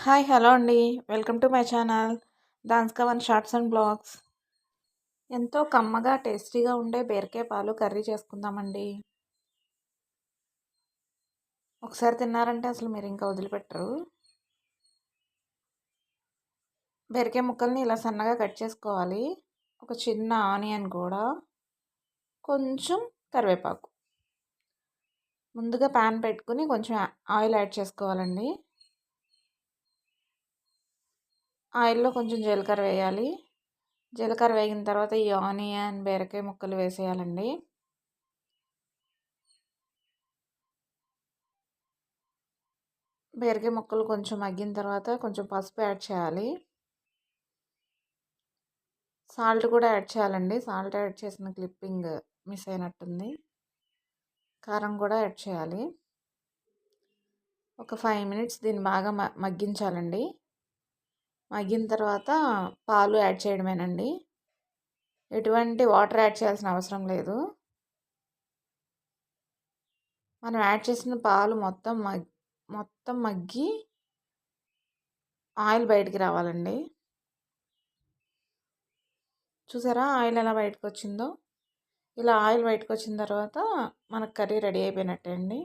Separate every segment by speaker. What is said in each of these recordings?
Speaker 1: Hi hello అండి. Welcome to my channel దాన్స్కవన్ shorts and blogs. ఎంతో కమ్మగా టేస్టీగా ఉండే బీరకాయ పాలు కర్రీ చేసుకుందామండి. ఒకసారి తిన్నారంటే అసలు మీరు ఇంకా వదిలిపెట్టరు. బీరకాయ ముక్కల్ని ఇలా సన్నగా కట్ చేసుకోవాలి. ఒక చిన్న ఆనియన్ కూడా, కొంచెం కరివేపాకు. ముందుగా ప్యాన్ పెట్టుకుని కొంచెం ఆయిల్ యాడ్ చేసుకోవాలండి. ఆయిల్లో కొంచెం జీలకర్ర వేయాలి. జీలకర్ర వేగిన తర్వాత ఈ ఆనియన్ బీరకాయ ముక్కలు వేసేయాలండి. బీరకాయ ముక్కలు కొంచెం మగ్గిన తర్వాత కొంచెం పసుపు యాడ్ చేయాలి. సాల్ట్ కూడా యాడ్ చేయాలండి. సాల్ట్ యాడ్ చేసిన క్లిప్పింగ్ మిస్ అయినట్టుంది. కారం కూడా యాడ్ చేయాలి. ఒక 5 మినిట్స్ దీన్ని బాగా మగ్గించాలండి. మగ్గిన తర్వాత పాలు యాడ్ చేయడమేనండి. ఎటువంటి వాటర్ యాడ్ చేయాల్సిన అవసరం లేదు. మనం యాడ్ చేసిన పాలు మొత్తం మగ్గి ఆయిల్ బయటికి రావాలండి. చూసారా ఆయిల్ ఎలా బయటకు వచ్చిందో? ఇలా ఆయిల్ బయటకు వచ్చిన తర్వాత మనకు కర్రీ రెడీ అయిపోయినట్టే అండి.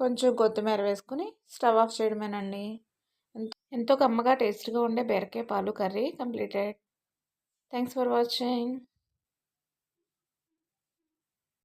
Speaker 1: కొంచెం కొత్తిమీర వేసుకుని స్టవ్ ఆఫ్ చేయడమేనండి. ఎంతో కమ్మగా టేస్ట్గా ఉండే బీరకాయ పాలు curry completed. Thanks for watching.